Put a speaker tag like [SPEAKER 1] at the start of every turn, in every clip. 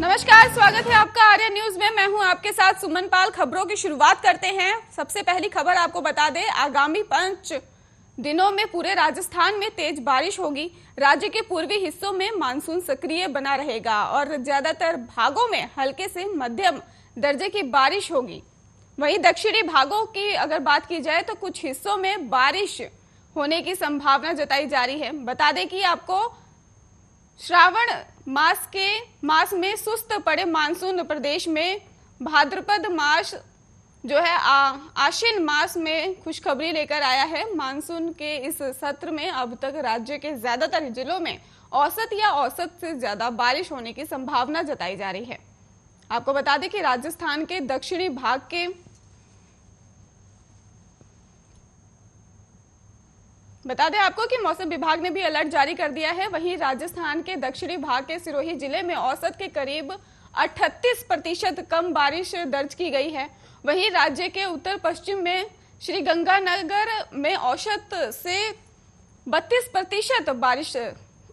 [SPEAKER 1] नमस्कार, स्वागत है आपका आर्या न्यूज में। मैं हूं आपके साथ सुमन पाल। खबरों की शुरुआत करते हैं। सबसे पहली खबर आपको बता दें, आगामी 5 दिनों में पूरे राजस्थान में तेज बारिश होगी। राज्य के पूर्वी हिस्सों में मानसून सक्रिय बना रहेगा और ज्यादातर भागों में हल्के से मध्यम दर्जे की बारिश होगी। वहीं दक्षिणी भागों की अगर बात की जाए तो कुछ हिस्सों में बारिश होने की संभावना जताई जा रही है। बता दें कि आपको श्रावण मास में सुस्त पड़े मानसून प्रदेश में भाद्रपद मास जो है आश्विन मास में खुशखबरी लेकर आया है। मानसून के इस सत्र में अब तक राज्य के ज्यादातर जिलों में औसत या औसत से ज्यादा बारिश होने की संभावना जताई जा रही है। आपको बता दें कि राजस्थान के दक्षिणी भाग के बता दें आपको कि मौसम विभाग ने भी अलर्ट जारी कर दिया है। वहीं राजस्थान के दक्षिणी भाग के सिरोही जिले में औसत के करीब 38% कम बारिश दर्ज की गई है। वहीं राज्य के उत्तर पश्चिम में श्रीगंगानगर में औसत से 32% बारिश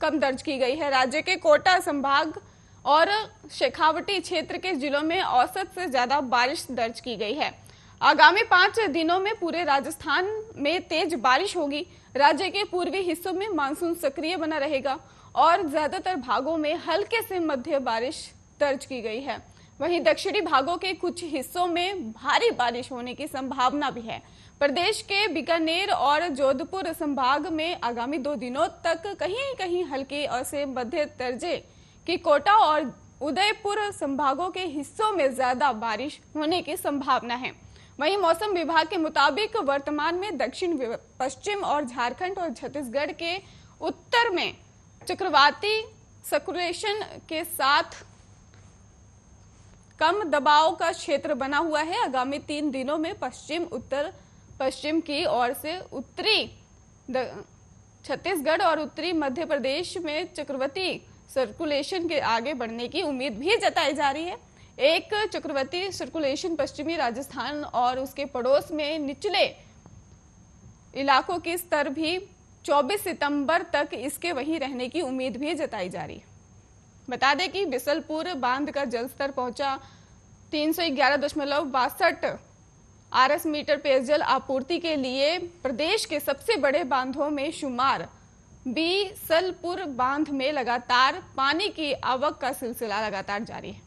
[SPEAKER 1] कम दर्ज की गई है। राज्य के कोटा संभाग और शेखावटी क्षेत्र के जिलों में औसत से ज्यादा बारिश दर्ज की गई है। आगामी 5 दिनों में पूरे राजस्थान में तेज बारिश होगी। राज्य के पूर्वी हिस्सों में मानसून सक्रिय बना रहेगा और ज्यादातर भागों में हल्के से मध्य बारिश दर्ज की गई है। वहीं दक्षिणी भागों के कुछ हिस्सों में भारी बारिश होने की संभावना भी है। प्रदेश के बीकानेर और जोधपुर संभाग में आगामी 2 दिनों तक कहीं कहीं हल्के और से मध्य दर्जे की कोटा और उदयपुर संभागों के हिस्सों में ज्यादा बारिश होने की संभावना है। वहीं मौसम विभाग के मुताबिक वर्तमान में दक्षिण पश्चिम और झारखंड और छत्तीसगढ़ के उत्तर में चक्रवाती सर्कुलेशन के साथ कम दबाव का क्षेत्र बना हुआ है। आगामी 3 दिनों में पश्चिम उत्तर पश्चिम की ओर से उत्तरी छत्तीसगढ़ और उत्तरी मध्य प्रदेश में चक्रवाती सर्कुलेशन के आगे बढ़ने की उम्मीद भी जताई जा रही है। एक चक्रवाती सर्कुलेशन पश्चिमी राजस्थान और उसके पड़ोस में निचले इलाकों की स्तर भी 24 सितंबर तक इसके वहीं रहने की उम्मीद भी जताई जा रही है। बता दें कि बिसलपुर बांध का जलस्तर पहुंचा 311.62 आरएस मीटर। पेयजल आपूर्ति के लिए प्रदेश के सबसे बड़े बांधों में शुमार बिसलपुर बांध में लगातार पानी की आवक का सिलसिला लगातार जारी है।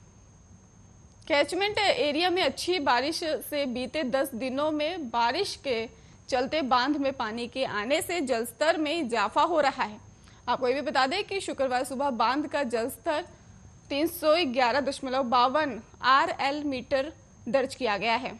[SPEAKER 1] कैचमेंट एरिया में अच्छी बारिश से बीते 10 दिनों में बारिश के चलते बांध में पानी के आने से जलस्तर में इजाफा हो रहा है। आपको ये भी बता दें कि शुक्रवार सुबह बांध का जलस्तर 311.52 आरएल मीटर दर्ज किया गया है।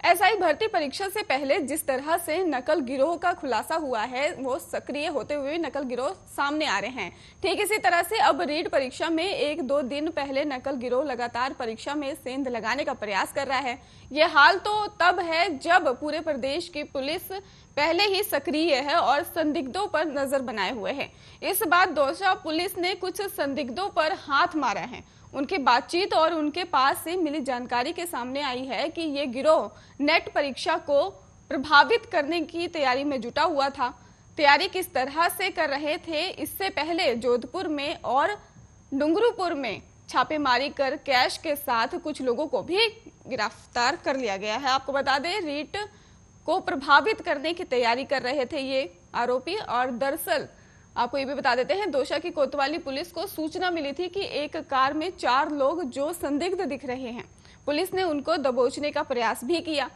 [SPEAKER 1] एसआई भर्ती परीक्षा से पहले जिस तरह से नकल गिरोह का खुलासा हुआ है, वो सक्रिय होते हुए नकल गिरोह सामने आ रहे हैं। ठीक इसी तरह से अब रीट परीक्षा में 1-2 दिन पहले नकल गिरोह लगातार परीक्षा में सेंध लगाने का प्रयास कर रहा है। ये हाल तो तब है जब पूरे प्रदेश की पुलिस पहले ही सक्रिय है और संदिग्धों पर नजर बनाए हुए है। इस बार दौसा पुलिस ने कुछ संदिग्धों पर हाथ मारा है। उनकी बातचीत और उनके पास से मिली जानकारी के सामने आई है कि ये गिरोह नेट परीक्षा को प्रभावित करने की तैयारी में जुटा हुआ था। तैयारी किस तरह से कर रहे थे, इससे पहले जोधपुर में और डुंगरूपुर में छापेमारी कर कैश के साथ कुछ लोगों को भी गिरफ्तार कर लिया गया है। आपको बता दें, रीट को प्रभावित करने की तैयारी कर रहे थे ये आरोपी। और दरअसल आपको ये भी बता देते हैं, दौसा की कोतवाली पुलिस को सूचना मिली थी कि एक कार में 4 लोग जो संदिग्ध दिख रहे हैं। पुलिस ने उनको दबोचने का प्रयास भी किया।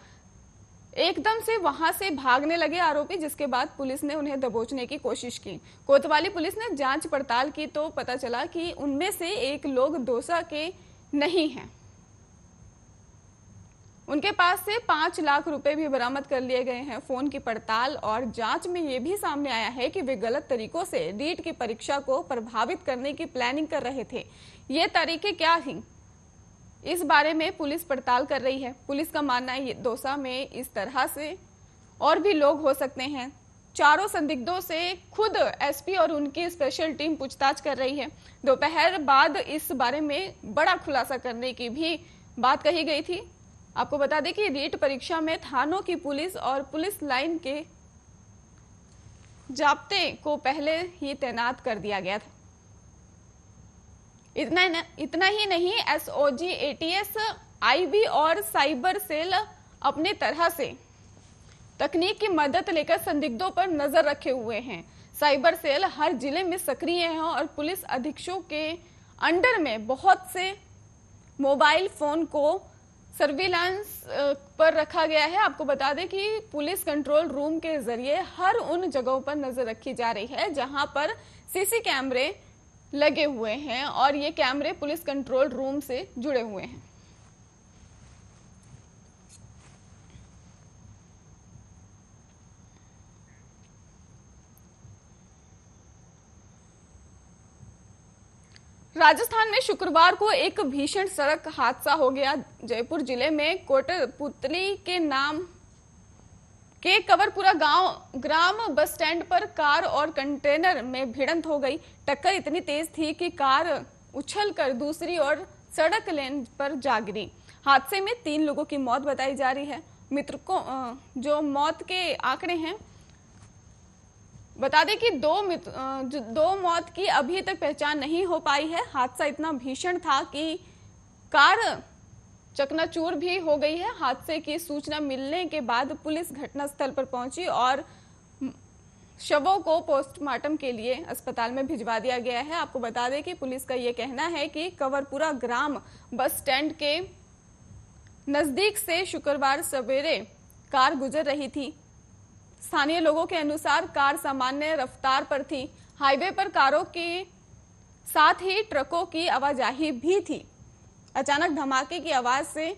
[SPEAKER 1] एकदम से वहां से भागने लगे आरोपी, जिसके बाद पुलिस ने उन्हें दबोचने की कोशिश की। कोतवाली पुलिस ने जांच पड़ताल की तो पता चला कि उनमें से एक लोग दौसा के नहीं हैं। उनके पास से 5 लाख रुपए भी बरामद कर लिए गए हैं। फोन की पड़ताल और जांच में ये भी सामने आया है कि वे गलत तरीकों से रीट की परीक्षा को प्रभावित करने की प्लानिंग कर रहे थे। ये तरीके क्या थी, इस बारे में पुलिस पड़ताल कर रही है। पुलिस का मानना है ये दौसा में इस तरह से और भी लोग हो सकते हैं। चारों संदिग्धों से खुद एसपी और उनकी स्पेशल टीम पूछताछ कर रही है। दोपहर बाद इस बारे में बड़ा खुलासा करने की भी बात कही गई थी। आपको बता दें कि रीट परीक्षा में थानों की पुलिस और पुलिस लाइन के जाब्ते को पहले ही तैनात कर दिया गया था। इतना ही नहीं, एसओजी, एटीएस, आईबी और साइबर सेल अपने तरह से तकनीक की मदद लेकर संदिग्धों पर नजर रखे हुए हैं। साइबर सेल हर जिले में सक्रिय है और पुलिस अधीक्षकों के अंडर में बहुत से मोबाइल फोन को सर्विलांस पर रखा गया है। आपको बता दें कि पुलिस कंट्रोल रूम के जरिए हर उन जगहों पर नजर रखी जा रही है जहां पर सीसी कैमरे लगे हुए हैं और ये कैमरे पुलिस कंट्रोल रूम से जुड़े हुए हैं। राजस्थान में शुक्रवार को एक भीषण सड़क हादसा हो गया। जयपुर जिले में कोटपुतली के नाम के कवरपुरा ग्राम बस स्टैंड पर कार और कंटेनर में भिड़ंत हो गई। टक्कर इतनी तेज थी कि कार उछलकर दूसरी ओर सड़क लेन पर जा गिरी। हादसे में 3 लोगों की मौत बताई जा रही है। मृतकों जो मौत के आंकड़े हैं, बता दें कि दो मौत की अभी तक पहचान नहीं हो पाई है। हादसा इतना भीषण था कि कार चकनाचूर भी हो गई है। हादसे की सूचना मिलने के बाद पुलिस घटनास्थल पर पहुंची और शवों को पोस्टमार्टम के लिए अस्पताल में भिजवा दिया गया है। आपको बता दें कि पुलिस का यह कहना है कि कवरपुरा ग्राम बस स्टैंड के नजदीक से शुक्रवार सवेरे कार गुजर रही थी। स्थानीय लोगों के अनुसार कार सामान्य रफ्तार पर थी। हाईवे पर कारों के साथ ही ट्रकों की आवाजाही भी थी। अचानक धमाके की आवाज से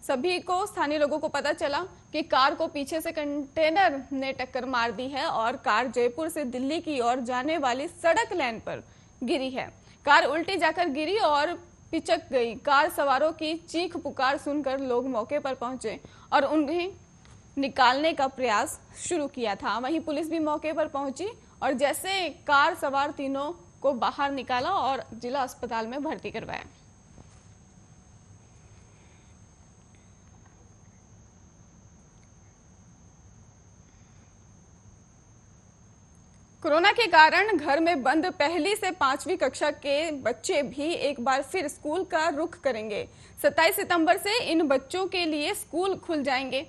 [SPEAKER 1] सभी को, स्थानीय लोगों को पता चला कि कार को पीछे से कंटेनर ने टक्कर मार दी है और कार जयपुर से दिल्ली की ओर जाने वाली सड़क लाइन पर गिरी है। कार उल्टी जाकर गिरी और पिचक गई। कार सवारों की चीख पुकार सुनकर लोग मौके पर पहुंचे और उन्हें निकालने का प्रयास शुरू किया था। वहीं पुलिस भी मौके पर पहुंची और जैसे कार सवार तीनों को बाहर निकाला और जिला अस्पताल में भर्ती करवाया। कोरोना के कारण घर में बंद पहली से 5वीं कक्षा के बच्चे भी एक बार फिर स्कूल का रुख करेंगे। 27 सितंबर से इन बच्चों के लिए स्कूल खुल जाएंगे।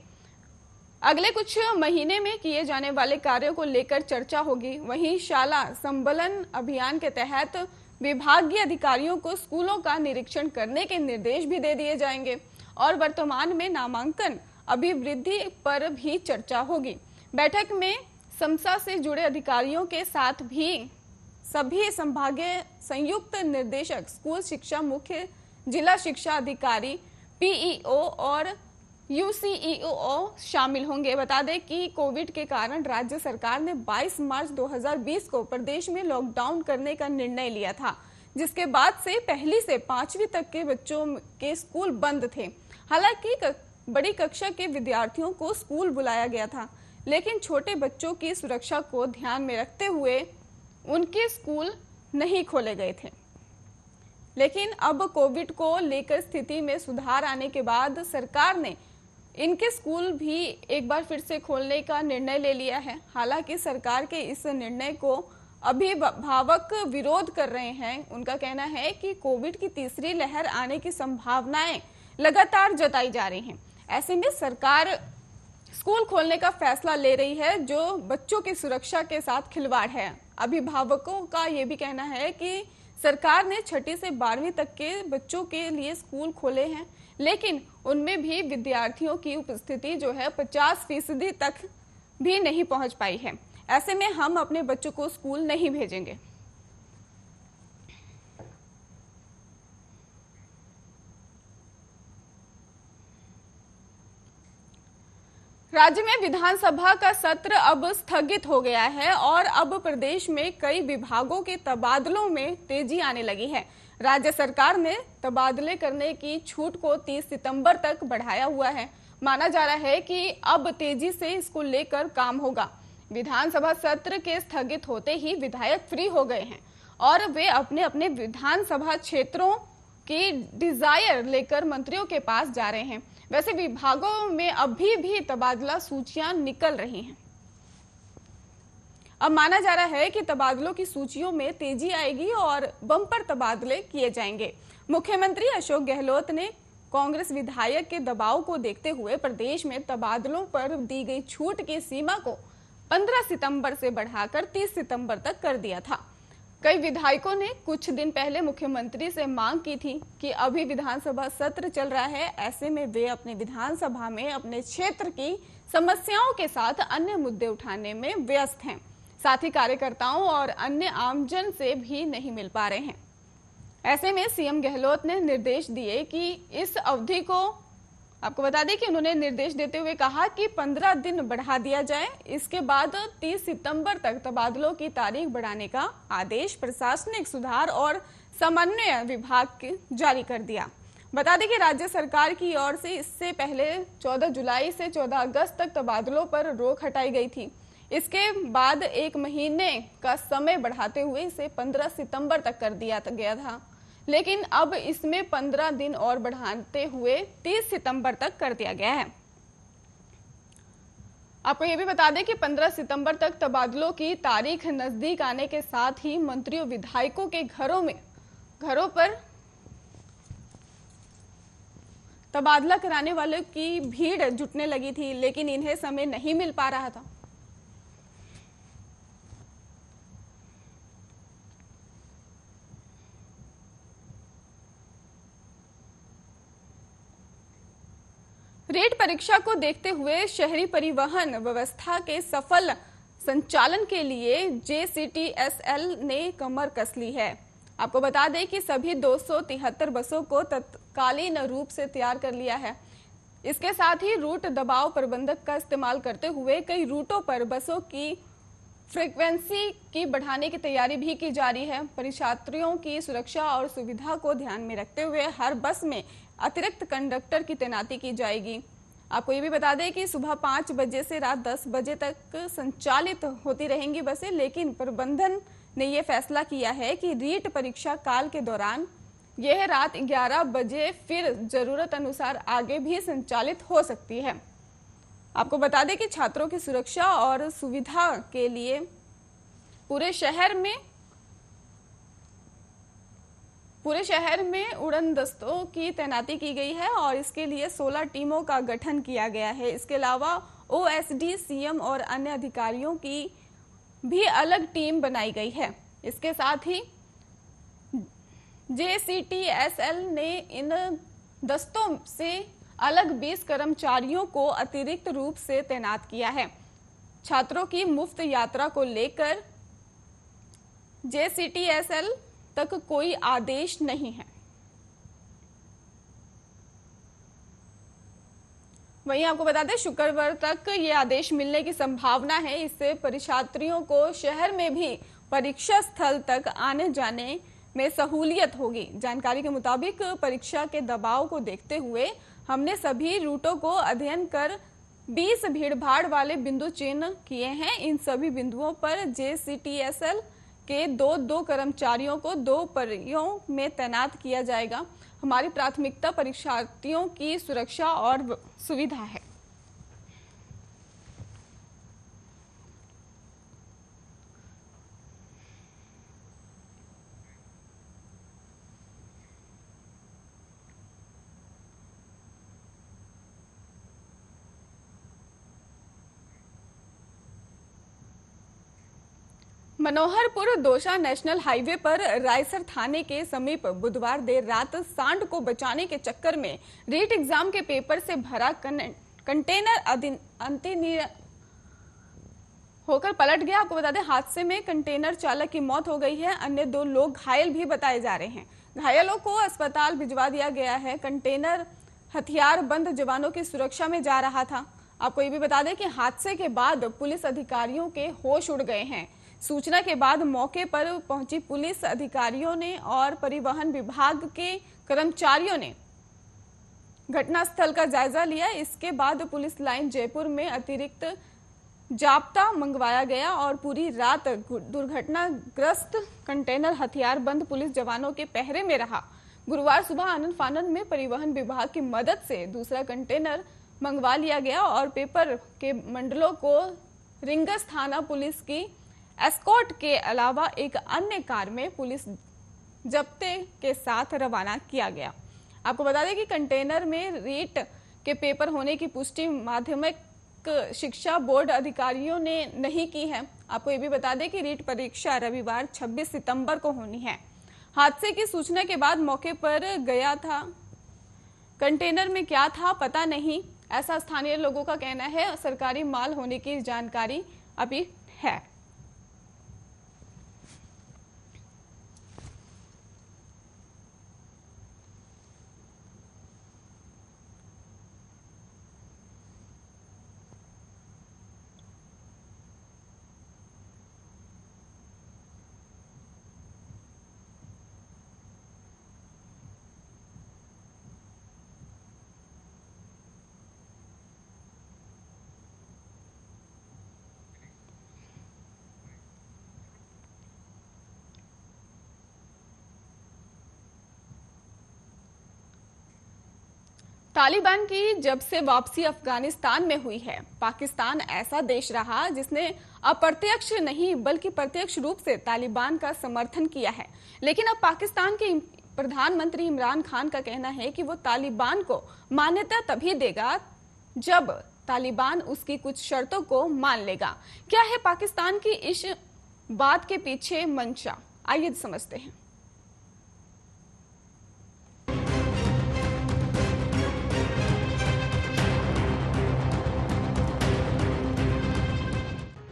[SPEAKER 1] अगले कुछ महीने में किए जाने वाले कार्यों को लेकर चर्चा होगी। वहीं शाला संबलन अभियान के तहत विभागीय अधिकारियों को स्कूलों का निरीक्षण करने के निर्देश भी दे दिए जाएंगे और वर्तमान में नामांकन अभिवृद्धि पर भी चर्चा होगी। बैठक में समसा से जुड़े अधिकारियों के साथ भी सभी संभागीय संयुक्त निर्देशक, स्कूल शिक्षा मुख्य, जिला शिक्षा अधिकारी, पीईओ और यूसीईओ शामिल होंगे। बता दें कि कोविड के कारण राज्य सरकार ने 22 मार्च 2020 को प्रदेश में लॉकडाउन करने का निर्णय लिया था, जिसके बाद से पहली से 5वीं तक के बच्चों के स्कूल बंद थे। हालांकि बड़ी कक्षा के विद्यार्थियों को स्कूल बुलाया गया था, लेकिन छोटे बच्चों की सुरक्षा को ध्यान में रखते हुए उनके स्कूल नहीं खोले गए थे। लेकिन अब कोविड को लेकर स्थिति में सुधार आने के बाद सरकार ने इनके स्कूल भी एक बार फिर से खोलने का निर्णय ले लिया है। हालांकि सरकार के इस निर्णय को अभिभावक विरोध कर रहे हैं। उनका कहना है कि कोविड की तीसरी लहर आने की संभावनाएं लगातार जताई जा रही हैं। ऐसे में सरकार स्कूल खोलने का फैसला ले रही है जो बच्चों की सुरक्षा के साथ खिलवाड़ है। अभिभावकों का यह भी कहना है कि सरकार ने 6ठी से 12वीं तक के बच्चों के लिए स्कूल खोले हैं, लेकिन उनमें भी विद्यार्थियों की उपस्थिति जो है 50% तक भी नहीं पहुंच पाई है। ऐसे में हम अपने बच्चों को स्कूल नहीं भेजेंगे। राज्य में विधानसभा का सत्र अब स्थगित हो गया है और अब प्रदेश में कई विभागों के तबादलों में तेजी आने लगी है। राज्य सरकार ने तबादले करने की छूट को 30 सितंबर तक बढ़ाया हुआ है। माना जा रहा है कि अब तेजी से इसको लेकर काम होगा। विधानसभा सत्र के स्थगित होते ही विधायक फ्री हो गए हैं और वे अपने अपने विधानसभा क्षेत्रों की डिजायर लेकर मंत्रियों के पास जा रहे हैं। वैसे विभागों में अभी भी तबादला सूचियां निकल रही हैं। अब माना जा रहा है कि तबादलों की सूचियों में तेजी आएगी और बम्पर तबादले किए जाएंगे। मुख्यमंत्री अशोक गहलोत ने कांग्रेस विधायक के दबाव को देखते हुए प्रदेश में तबादलों पर दी गई छूट की सीमा को 15 सितंबर से बढ़ाकर 30 सितंबर तक कर दिया था। कई विधायकों ने कुछ दिन पहले मुख्यमंत्री से मांग की थी कि अभी विधानसभा सत्र चल रहा है, ऐसे में वे अपने विधानसभा में अपने क्षेत्र की समस्याओं के साथ अन्य मुद्दे उठाने में व्यस्त हैं। साथ ही कार्यकर्ताओं और अन्य आमजन से भी नहीं मिल पा रहे हैं। ऐसे में सीएम गहलोत ने निर्देश दिए कि इस अवधि को, आपको बता दें कि उन्होंने निर्देश देते हुए कहा कि 15 दिन बढ़ा दिया जाए। इसके बाद 30 सितंबर तक तबादलों की तारीख बढ़ाने का आदेश प्रशासनिक सुधार और समन्वय विभाग के जारी कर दिया। बता दें कि राज्य सरकार की ओर से इससे पहले 14 जुलाई से 14 अगस्त तक तबादलों पर रोक हटाई गई थी। इसके बाद 1 महीने का समय बढ़ाते हुए इसे 15 सितंबर तक कर दिया गया था, लेकिन अब इसमें 15 दिन और बढ़ाते हुए 30 सितंबर तक कर दिया गया है। आपको ये भी बता दें कि 15 सितंबर तक तबादलों की तारीख नजदीक आने के साथ ही मंत्रियों विधायकों के घरों पर तबादला कराने वालों की भीड़ जुटने लगी थी, लेकिन इन्हें समय नहीं मिल पा रहा था। रीट परीक्षा को देखते हुए शहरी परिवहन व्यवस्था के सफल संचालन के लिए JCTSL ने कमर कस ली है। आपको बता दें कि सभी 273 बसों को तत्कालीन रूप से तैयार कर लिया है। इसके साथ ही रूट दबाव प्रबंधक का इस्तेमाल करते हुए कई रूटों पर बसों की फ्रीक्वेंसी की बढ़ाने की तैयारी भी की जा रही है। परीक्षार्थियों की सुरक्षा और सुविधा को ध्यान में रखते हुए हर बस में अतिरिक्त कंडक्टर की तैनाती की जाएगी। आपको ये भी बता दें कि सुबह 5 बजे से रात 10 बजे तक संचालित होती रहेंगी बसें, लेकिन प्रबंधन ने यह फैसला किया है कि रीट परीक्षा काल के दौरान यह रात 11 बजे फिर जरूरत अनुसार आगे भी संचालित हो सकती है। आपको बता दें कि छात्रों की सुरक्षा और सुविधा के लिए पूरे शहर में उड़न दस्तों की तैनाती की गई है और इसके लिए 16 टीमों का गठन किया गया है। इसके अलावा OSD, CM और अन्य अधिकारियों की भी अलग टीम बनाई गई है। इसके साथ ही JCTSL ने इन दस्तों से अलग 20 कर्मचारियों को अतिरिक्त रूप से तैनात किया है। छात्रों की मुफ्त यात्रा को लेकर JCTSL तक कोई आदेश नहीं है। वहीं आपको बता दें शुक्रवार तक ये आदेश मिलने की संभावना है। इससे परीक्षार्थियों को शहर में भी परीक्षा स्थल तक आने जाने में सहूलियत होगी। जानकारी के मुताबिक परीक्षा के दबाव को देखते हुए हमने सभी रूटों को अध्ययन कर 20 भीड़भाड़ वाले बिंदु चिन्ह किए हैं। इन सभी बिंदुओं पर JCTSL के 2 कर्मचारियों को 2 परियों में तैनात किया जाएगा। हमारी प्राथमिकता परीक्षार्थियों की सुरक्षा और सुविधा है। मनोहरपुर दौसा नेशनल हाईवे पर रायसर थाने के समीप बुधवार देर रात सांड को बचाने के चक्कर में रीट एग्जाम के पेपर से भरा कंटेनर अनियंत्रित होकर पलट गया। आपको बता दें हादसे में कंटेनर चालक की मौत हो गई है। अन्य 2 लोग घायल भी बताए जा रहे हैं। घायलों को अस्पताल भिजवा दिया गया है। कंटेनर हथियार बंद जवानों की सुरक्षा में जा रहा था। आपको ये भी बता दें कि हादसे के बाद पुलिस अधिकारियों के होश उड़ गए हैं। सूचना के बाद मौके पर पहुंची पुलिस अधिकारियों ने और परिवहन विभाग के कर्मचारियों ने घटनास्थल का जायजा लिया। इसके बाद पुलिस लाइन जयपुर में अतिरिक्त जाब्ता मंगवाया गया और पूरी रात दुर्घटनाग्रस्त कंटेनर हथियार बंद पुलिस जवानों के पहरे में रहा। गुरुवार सुबह आनन फानन में परिवहन विभाग की मदद से दूसरा कंटेनर मंगवा लिया गया और पेपर के मंडलों को रिंगस थाना पुलिस की एस्कॉर्ट के अलावा एक अन्य कार में पुलिस जब्ते के साथ रवाना किया गया। आपको बता दें कि कंटेनर में रीट के पेपर होने की पुष्टि माध्यमिक शिक्षा बोर्ड अधिकारियों ने नहीं की है। आपको ये भी बता दें कि रीट परीक्षा रविवार 26 सितंबर को होनी है। हादसे की सूचना के बाद मौके पर गया था। कंटेनर में क्या था पता नहीं, ऐसा स्थानीय लोगों का कहना है। सरकारी माल होने की जानकारी अभी है। तालिबान की जब से वापसी अफगानिस्तान में हुई है, पाकिस्तान ऐसा देश रहा जिसने अप्रत्यक्ष नहीं बल्कि प्रत्यक्ष रूप से तालिबान का समर्थन किया है। लेकिन अब पाकिस्तान के प्रधानमंत्री इमरान खान का कहना है कि वो तालिबान को मान्यता तभी देगा जब तालिबान उसकी कुछ शर्तों को मान लेगा। क्या है पाकिस्तान की इस बात के पीछे मंशा, आइए समझते हैं।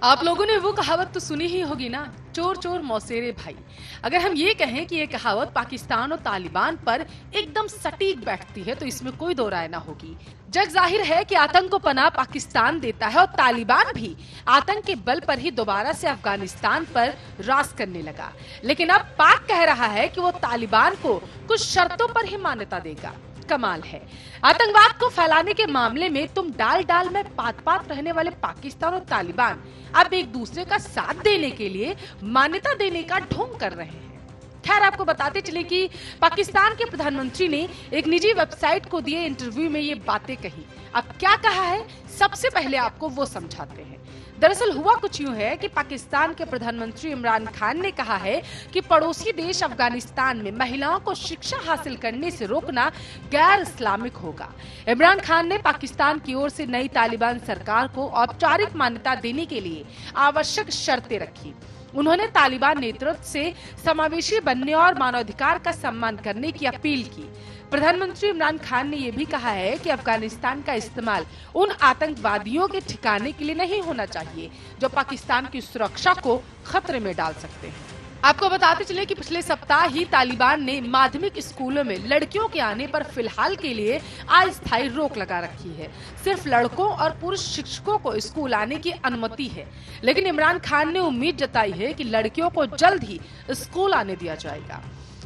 [SPEAKER 2] आप लोगों ने वो कहावत तो सुनी ही होगी ना, चोर चोर मौसेरे भाई। अगर हम ये कहें कि ये कहावत पाकिस्तान और तालिबान पर एकदम सटीक बैठती है तो इसमें कोई दो राय ना होगी। जग जाहिर है कि आतंक को पनाह पाकिस्तान देता है और तालिबान भी आतंक के बल पर ही दोबारा से अफगानिस्तान पर राज करने लगा। लेकिन अब पाक कह रहा है कि वो तालिबान को कुछ शर्तों पर ही मान्यता देगा। कमाल है, आतंकवाद को फैलाने के मामले में तुम डाल डाल में पात पात रहने वाले पाकिस्तान और तालिबान अब एक दूसरे का साथ देने के लिए मान्यता देने का ढोंग कर रहे हैं। खैर, आपको बताते चले कि पाकिस्तान के प्रधानमंत्री ने एक निजी वेबसाइट को दिए इंटरव्यू में ये बातें कही। अब क्या कहा है, सबसे पहले आपको वो समझाते हैं। दरअसल हुआ कुछ यूं है कि पाकिस्तान के प्रधानमंत्री इमरान खान ने कहा है कि पड़ोसी देश अफगानिस्तान में महिलाओं को शिक्षा हासिल करने से रोकना गैर इस्लामिक होगा। इमरान खान ने पाकिस्तान की ओर से नई तालिबान सरकार को औपचारिक मान्यता देने के लिए आवश्यक शर्तें रखी। उन्होंने तालिबान नेतृत्व से समावेशी बनने और मानवाधिकार का सम्मान करने की अपील की। प्रधानमंत्री इमरान खान ने यह भी कहा है कि अफगानिस्तान का इस्तेमाल उन आतंकवादियों के ठिकाने के लिए नहीं होना चाहिए जो पाकिस्तान की सुरक्षा को खतरे में डाल सकते हैं। आपको बताते चले कि पिछले सप्ताह ही तालिबान ने माध्यमिक स्कूलों में लड़कियों के आने पर फिलहाल के लिए अस्थायी रोक लगा रखी है। सिर्फ लड़कों और पुरुष शिक्षकों को स्कूल आने की अनुमति है। लेकिन इमरान खान ने उम्मीद जताई है कि लड़कियों को जल्द ही स्कूल आने दिया जाएगा।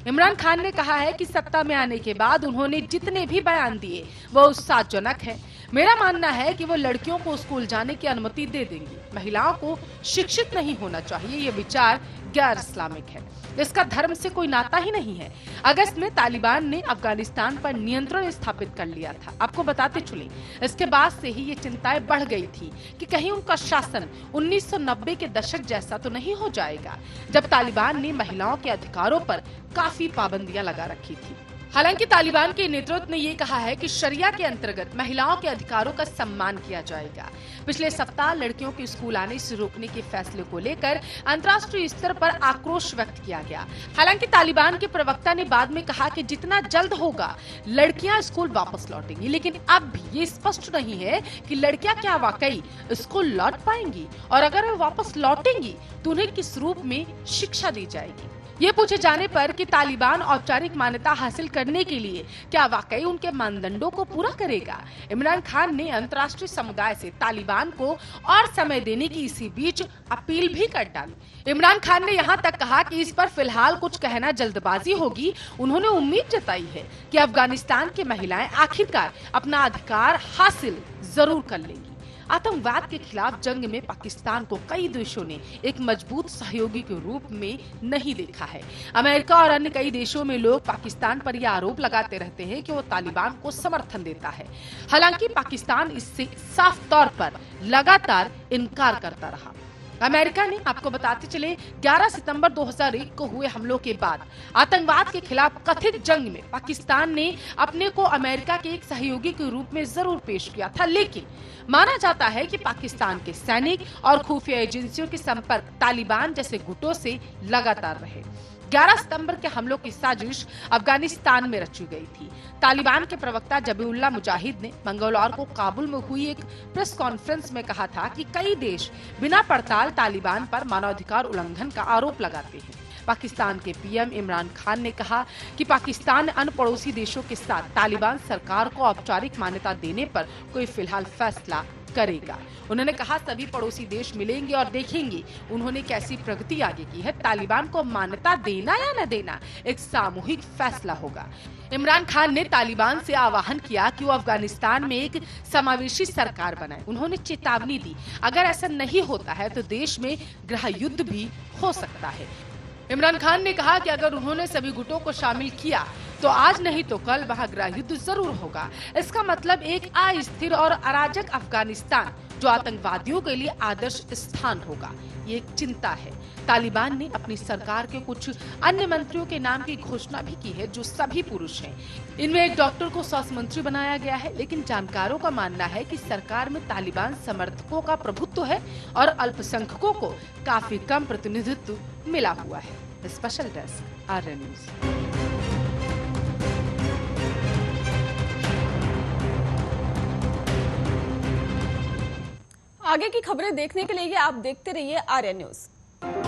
[SPEAKER 2] इमरान खान ने कहा है कि सत्ता में आने के बाद उन्होंने जितने भी बयान दिए वो उत्साहजनक है। मेरा मानना है कि वो लड़कियों को स्कूल जाने की अनुमति दे देंगी। महिलाओं को शिक्षित नहीं होना चाहिए, ये विचार गैर इस्लामिक है, इसका धर्म से कोई नाता ही नहीं है। अगस्त में तालिबान ने अफगानिस्तान पर नियंत्रण स्थापित कर लिया था। आपको बताते चले, इसके बाद से ही ये चिंताएं बढ़ गई थी कि कहीं उनका शासन 1990 के दशक जैसा तो नहीं हो जाएगा, जब तालिबान ने महिलाओं के अधिकारों पर काफी पाबंदियां लगा रखी थी। हालांकि तालिबान के नेतृत्व ने ये कहा है कि शरिया के अंतर्गत महिलाओं के अधिकारों का सम्मान किया जाएगा। पिछले सप्ताह लड़कियों के स्कूल आने से रोकने के फैसले को लेकर अंतर्राष्ट्रीय स्तर पर आक्रोश व्यक्त किया गया। हालांकि तालिबान के प्रवक्ता ने बाद में कहा कि जितना जल्द होगा लड़कियां स्कूल वापस लौटेंगी, लेकिन अब भी ये स्पष्ट नहीं है कि लड़कियां क्या वाकई स्कूल लौट पाएंगी और अगर वे वापस लौटेंगी तो उन्हें किस रूप में शिक्षा दी जाएगी। ये पूछे जाने पर कि तालिबान औपचारिक मान्यता हासिल करने के लिए क्या वाकई उनके मानदंडों को पूरा करेगा, इमरान खान ने अंतर्राष्ट्रीय समुदाय से तालिबान को और समय देने की इसी बीच अपील भी कर डाली। इमरान खान ने यहाँ तक कहा कि इस पर फिलहाल कुछ कहना जल्दबाजी होगी। उन्होंने उम्मीद जताई है कि अफगानिस्तान की महिलाएं आखिरकार अपना अधिकार हासिल जरूर कर लेंगी। आतंकवाद के खिलाफ जंग में पाकिस्तान को कई देशों ने एक मजबूत सहयोगी के रूप में नहीं देखा है। अमेरिका और अन्य कई देशों में लोग पाकिस्तान पर यह आरोप लगाते रहते हैं कि वो तालिबान को समर्थन देता है। हालांकि पाकिस्तान इससे साफ तौर पर लगातार इनकार करता रहा। अमेरिका ने, आपको बताते चले, 11 सितंबर 2001 को हुए हमलों के बाद आतंकवाद के खिलाफ कथित जंग में पाकिस्तान ने अपने को अमेरिका के एक सहयोगी के रूप में जरूर पेश किया था, लेकिन माना जाता है कि पाकिस्तान के सैनिक और खुफिया एजेंसियों के संपर्क तालिबान जैसे गुटों से लगातार रहे। 11 सितंबर के हमलों की साजिश अफगानिस्तान में रची गई थी। तालिबान के प्रवक्ता जबीउल्लाह मुजाहिद ने मंगलवार को काबुल में हुई एक प्रेस कॉन्फ्रेंस में कहा था कि कई देश बिना पड़ताल तालिबान पर मानवाधिकार उल्लंघन का आरोप लगाते हैं। पाकिस्तान के पीएम इमरान खान ने कहा कि पाकिस्तान अन्य पड़ोसी देशों के साथ तालिबान सरकार को औपचारिक मान्यता देने पर कोई फिलहाल फैसला करेगा। उन्होंने कहा सभी पड़ोसी देश मिलेंगे और देखेंगे उन्होंने कैसी प्रगति आगे की है। तालिबान को मान्यता देना या न देना एक सामूहिक फैसला होगा। इमरान खान ने तालिबान से आह्वान किया कि वो अफगानिस्तान में एक समावेशी सरकार बनाए। उन्होंने चेतावनी दी, अगर ऐसा नहीं होता है तो देश में गृह युद्ध भी हो सकता है। इमरान खान ने कहा कि अगर उन्होंने सभी गुटों को शामिल किया तो आज नहीं तो कल वहाँ गृह युद्ध जरूर होगा। इसका मतलब एक अस्थिर और अराजक अफगानिस्तान जो आतंकवादियों के लिए आदर्श स्थान होगा, ये एक चिंता है। तालिबान ने अपनी सरकार के कुछ अन्य मंत्रियों के नाम की घोषणा भी की है जो सभी पुरुष हैं। इनमें एक डॉक्टर को स्वास्थ्य मंत्री बनाया गया है, लेकिन जानकारों का मानना है कि सरकार में तालिबान समर्थकों का प्रभुत्व है और अल्पसंख्यकों को काफी कम प्रतिनिधित्व मिला हुआ है। स्पेशल डेस्क, आर्य न्यूज।
[SPEAKER 1] आगे की खबरें देखने के लिए आप देखते रहिए आर्य न्यूज।